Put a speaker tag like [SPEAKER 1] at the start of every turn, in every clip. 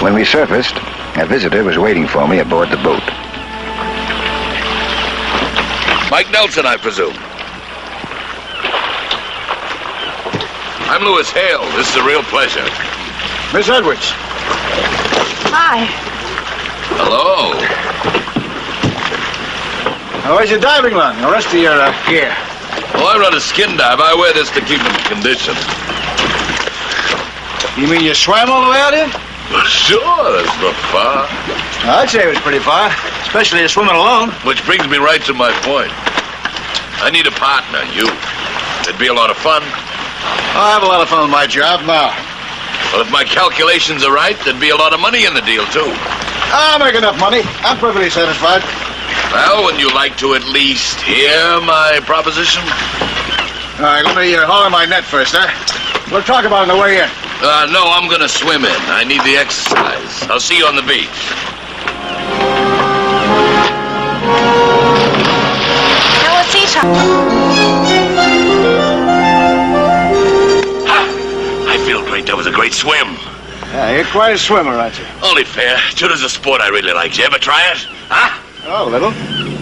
[SPEAKER 1] When we surfaced, a visitor was waiting for me aboard the boat.
[SPEAKER 2] Mike Nelson, I presume. I'm Louis Hale. This is a real pleasure.
[SPEAKER 3] Miss Edwards.
[SPEAKER 4] Hi.
[SPEAKER 2] Hello.
[SPEAKER 3] Where's your diving line? The rest of your gear.
[SPEAKER 2] Well, I run a skin dive. I wear this to keep in condition.
[SPEAKER 3] You mean you swam all the way out here?
[SPEAKER 2] Well, sure, that's not far.
[SPEAKER 3] I'd say it was pretty far, especially swimming alone.
[SPEAKER 2] Which brings me right to my point. I need a partner, you. It'd be a lot of fun.
[SPEAKER 3] I have a lot of fun with my job now.
[SPEAKER 2] Well, if my calculations are right, there'd be a lot of money in the deal, too.
[SPEAKER 3] I'll make enough money. I'm perfectly satisfied.
[SPEAKER 2] Well, wouldn't you like to at least hear my proposition?
[SPEAKER 3] All right, let me haul in my net first, huh? We'll talk about it on the way in.
[SPEAKER 2] No, I'm gonna swim in. I need the exercise. I'll see you on the beach. I feel great. That was a great swim.
[SPEAKER 3] Yeah, you're quite a swimmer, aren't you?
[SPEAKER 2] Only fair. Judo's a sport I really like. You ever try it? Huh?
[SPEAKER 3] Oh, a little.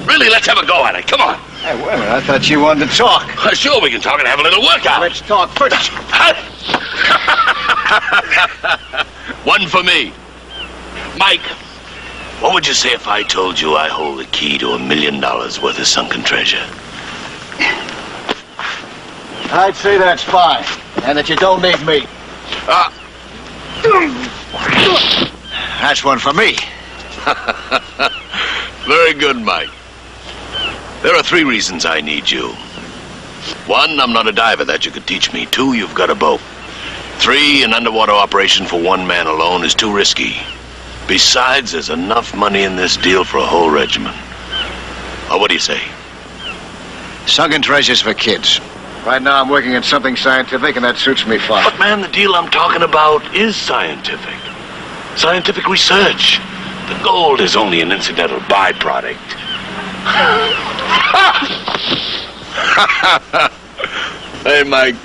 [SPEAKER 2] Really? Let's have a go at it. Come on.
[SPEAKER 3] Hey, wait a minute. I thought you wanted to talk.
[SPEAKER 2] Sure, we can talk and have a little workout.
[SPEAKER 3] Let's talk first.
[SPEAKER 2] One for me. Mike, what would you say if I told you I hold the key to $1 million worth of sunken treasure?
[SPEAKER 3] I'd say that's fine, and that you don't need me. That's one for me.
[SPEAKER 2] Very good, Mike. There are 3 reasons I need you. 1, I'm not a diver. That you could teach me. 2, you've got a boat. 3, an underwater operation for one man alone is too risky. Besides, there's enough money in this deal for a whole regiment. What do you say?
[SPEAKER 3] Sunken treasures for kids. Right now I'm working in something scientific, and that suits me fine.
[SPEAKER 2] But, man, the deal I'm talking about is scientific. Scientific research. The gold is only an incidental byproduct. Hey, Mike,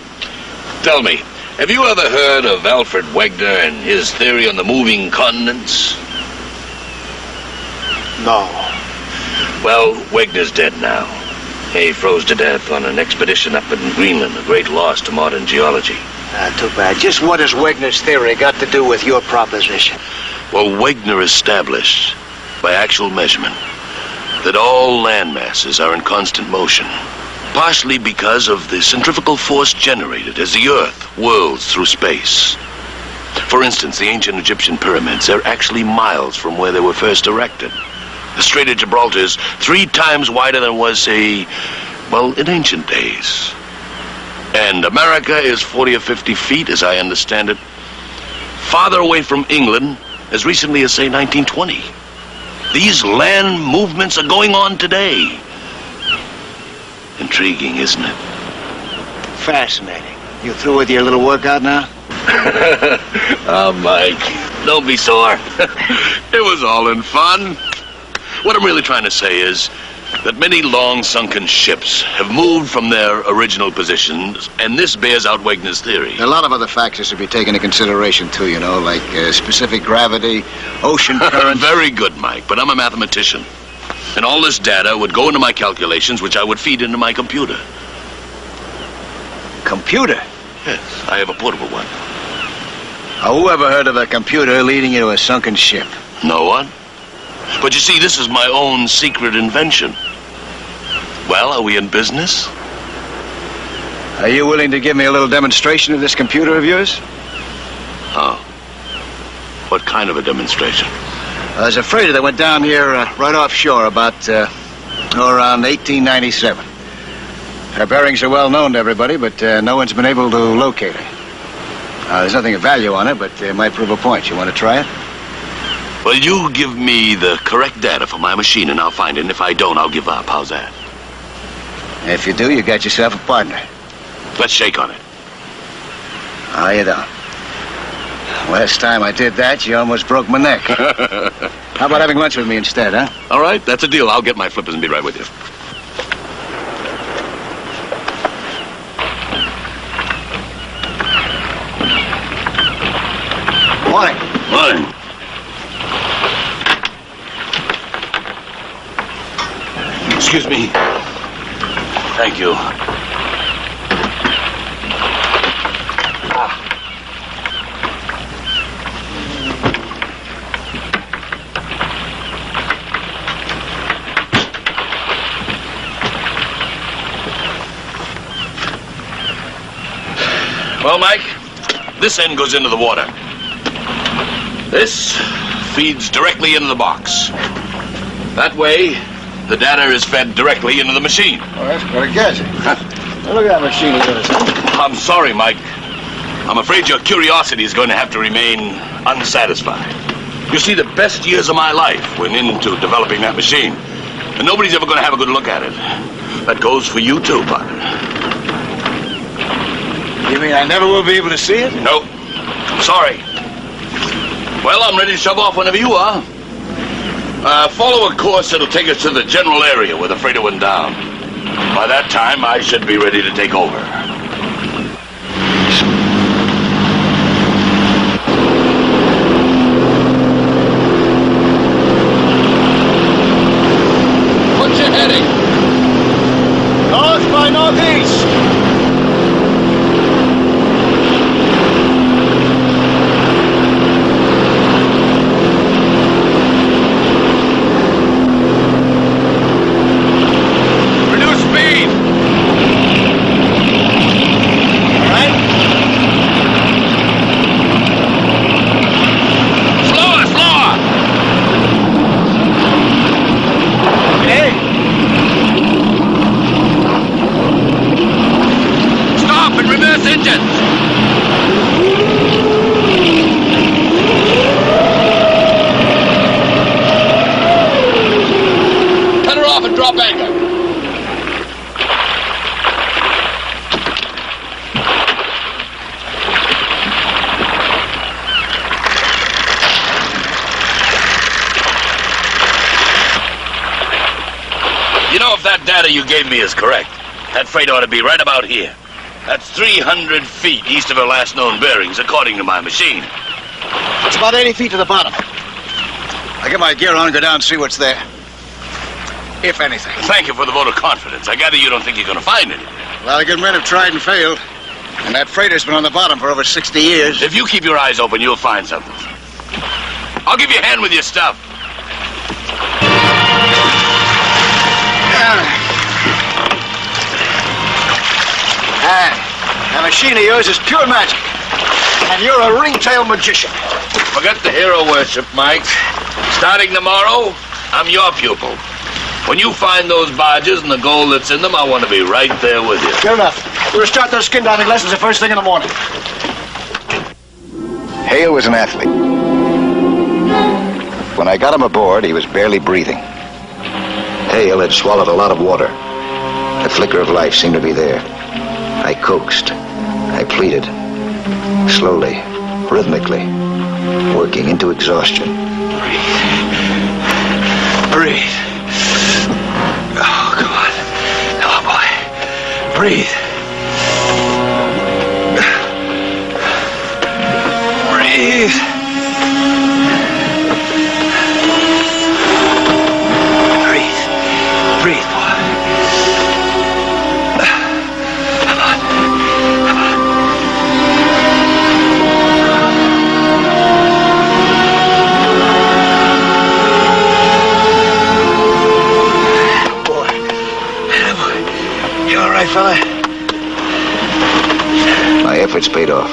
[SPEAKER 2] tell me, have you ever heard of Alfred Wegener and his theory on the moving continents?
[SPEAKER 3] No.
[SPEAKER 2] Well, Wegener's dead now. He froze to death on an expedition up in Greenland, a great loss to modern geology.
[SPEAKER 3] Too bad. Just what has Wegener's theory got to do with your proposition?
[SPEAKER 2] Well, Wegener established, by actual measurement, that all land masses are in constant motion, partially because of the centrifugal force generated as the Earth whirls through space. For instance, the ancient Egyptian pyramids are actually miles from where they were first erected. The Strait of Gibraltar is 3 times wider than it was, say, well, in ancient days. And America is 40 or 50 feet, as I understand it, farther away from England as recently as, say, 1920. These land movements are going on today. Intriguing, isn't it?
[SPEAKER 3] Fascinating. You through with your little workout now?
[SPEAKER 2] Oh, Mike, don't be sore. It was all in fun. What I'm really trying to say is that many long-sunken ships have moved from their original positions, and this bears out Wegener's theory.
[SPEAKER 3] A lot of other factors to be taken into consideration, too, you know, like specific gravity, ocean currents.
[SPEAKER 2] Very good, Mike, but I'm a mathematician. And all this data would go into my calculations, which I would feed into my computer.
[SPEAKER 3] Computer?
[SPEAKER 2] Yes, I have a portable one.
[SPEAKER 3] Who ever heard of a computer leading you to a sunken ship?
[SPEAKER 2] No one? But you see, this is my own secret invention. Well, are we in business?
[SPEAKER 3] Are you willing to give me a little demonstration of this computer of yours?
[SPEAKER 2] Oh. What kind of a demonstration?
[SPEAKER 3] I was afraid of it. I went down here right offshore about around 1897. Her bearings are well known to everybody, but no one's been able to locate her. There's nothing of value on it, but it might prove a point. You want to try it?
[SPEAKER 2] Well, you give me the correct data for my machine, and I'll find it. And if I don't, I'll give up. How's that?
[SPEAKER 3] If you do, you got yourself a partner.
[SPEAKER 2] Let's shake on it.
[SPEAKER 3] Oh, you don't. Last time I did that, you almost broke my neck. How about having lunch with me instead, huh?
[SPEAKER 2] All right, that's a deal. I'll get my flippers and be right with you.
[SPEAKER 3] Morning.
[SPEAKER 2] Morning. Excuse me. Thank you. Well, Mike, this end goes into the water. This feeds directly into the box. That way, the data is fed directly into the machine.
[SPEAKER 3] Oh, that's quite a gadget. Now, look at that machine of yours.
[SPEAKER 2] I'm sorry, Mike. I'm afraid your curiosity is going to have to remain unsatisfied. You see, the best years of my life went into developing that machine. And nobody's ever going to have a good look at it. That goes for you too, partner.
[SPEAKER 3] You mean I never will be able to see it?
[SPEAKER 2] No. Sorry. Well, I'm ready to shove off whenever you are. Follow a course that'll take us to the general area where the freighter went down. By that time, I should be ready to take over.
[SPEAKER 5] What's your heading?
[SPEAKER 3] North by northeast.
[SPEAKER 5] Drop anchor.
[SPEAKER 2] You know, if that data you gave me is correct, that freight ought to be right about here. That's 300 feet east of her last known bearings, according to my machine.
[SPEAKER 3] It's about 80 feet to the bottom. I get my gear on and go down and see what's there. If anything.
[SPEAKER 2] Thank you for the vote of confidence. I gather you don't think you're going to find anything.
[SPEAKER 3] A lot of good men have tried and failed. And that freighter's been on the bottom for over 60 years.
[SPEAKER 2] If you keep your eyes open, you'll find something. I'll give you a hand with your stuff.
[SPEAKER 3] That machine of yours is pure magic. And you're a ringtail magician.
[SPEAKER 2] Forget the hero worship, Mike. Starting tomorrow, I'm your pupil. When you find those barges and the gold that's in them, I want to be right there with you.
[SPEAKER 3] Good enough. We'll start those skin diving lessons the first thing in the morning.
[SPEAKER 1] Hale was an athlete. When I got him aboard, he was barely breathing. Hale had swallowed a lot of water. The flicker of life seemed to be there. I coaxed. I pleaded. Slowly, rhythmically, working into exhaustion.
[SPEAKER 3] Breathe. Oh, come on. Come on, boy. Breathe. Breathe. Breathe. Breathe, boy. Come on. Come on. You all right, fella?
[SPEAKER 1] My efforts paid off.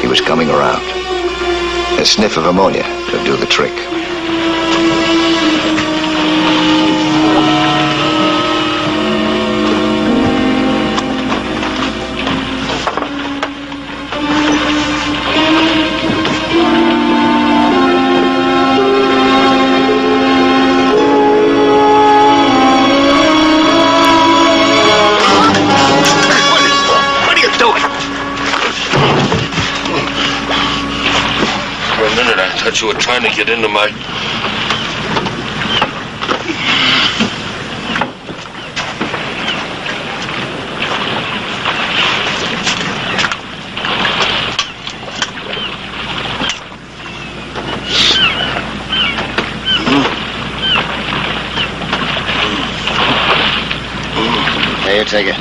[SPEAKER 1] He was coming around. A sniff of ammonia would do the trick.
[SPEAKER 2] You were trying to get into my...
[SPEAKER 3] take it.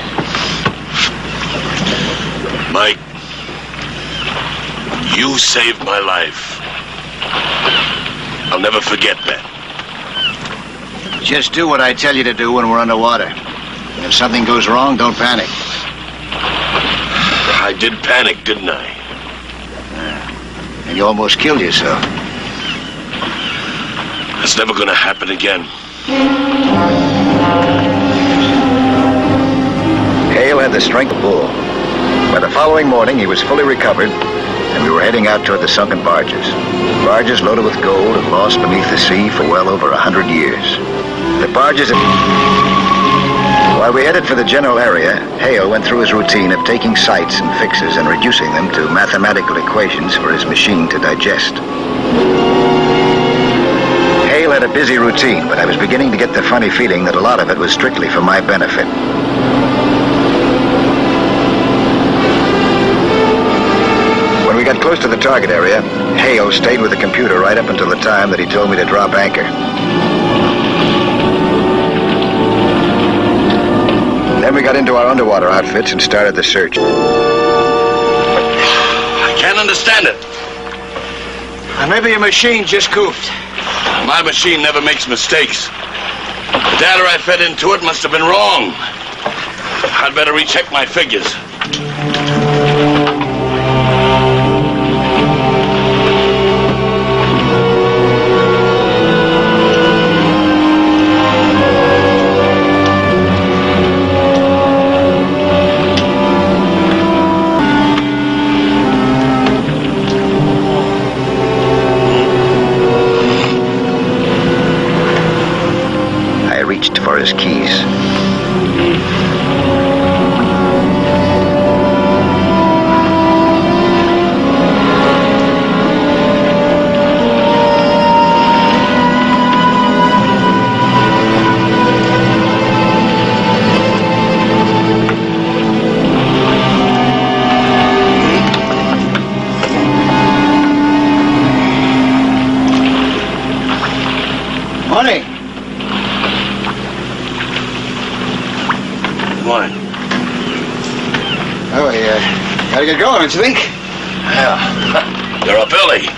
[SPEAKER 2] Mike, you saved my life. I'll never forget that.
[SPEAKER 3] Just do what I tell you to do when we're underwater. If something goes wrong, don't panic.
[SPEAKER 2] I did panic, didn't I?
[SPEAKER 3] And you almost killed yourself.
[SPEAKER 2] It's never gonna happen again.
[SPEAKER 1] Hale had the strength of a bull. By the following morning, he was fully recovered, and we were heading out toward the sunken barges. Barges loaded with gold and lost beneath the sea for well over 100 years. The barges... While we headed for the general area, Hale went through his routine of taking sights and fixes and reducing them to mathematical equations for his machine to digest. Hale had a busy routine, but I was beginning to get the funny feeling that a lot of it was strictly for my benefit. When we got close to the target area, Hale stayed with the computer right up until the time that he told me to drop anchor. Then we got into our underwater outfits and started the search.
[SPEAKER 2] I can't understand it.
[SPEAKER 3] Maybe your machine just goofed.
[SPEAKER 2] My machine never makes mistakes. The data I fed into it must have been wrong. I'd better recheck my figures.
[SPEAKER 1] For his keys.
[SPEAKER 3] Morning.
[SPEAKER 2] Morning.
[SPEAKER 3] Oh, we gotta get going, don't you think?
[SPEAKER 2] Yeah. You're up early.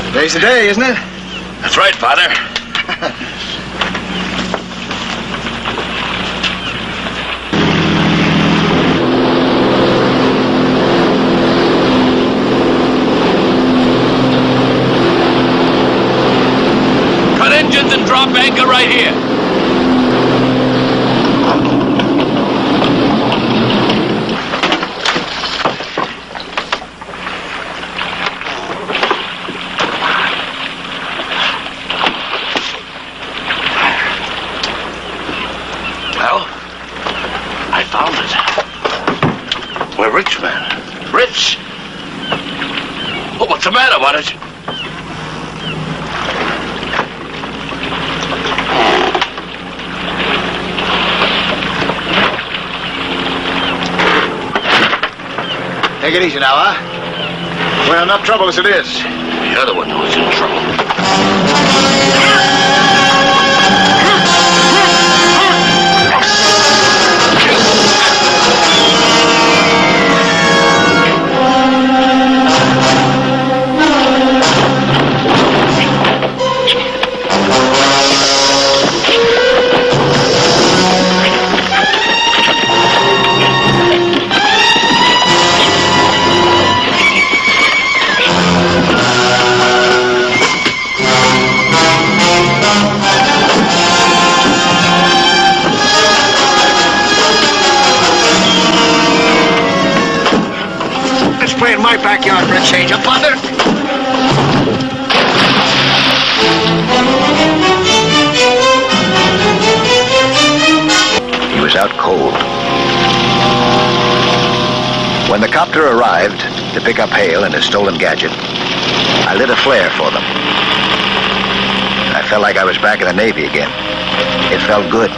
[SPEAKER 3] Today's the day, isn't it?
[SPEAKER 2] That's right, Father. Cut engines and drop anchor right here. Rich man. Rich? Oh, what's the matter? What is...
[SPEAKER 3] Take it easy now, huh? We're in enough trouble as it is.
[SPEAKER 2] The other one was in trouble.
[SPEAKER 3] Play in my backyard for a change, huh, Father?
[SPEAKER 1] He was out cold. When the copter arrived to pick up Hale and his stolen gadget, I lit a flare for them. I felt like I was back in the Navy again. It felt good.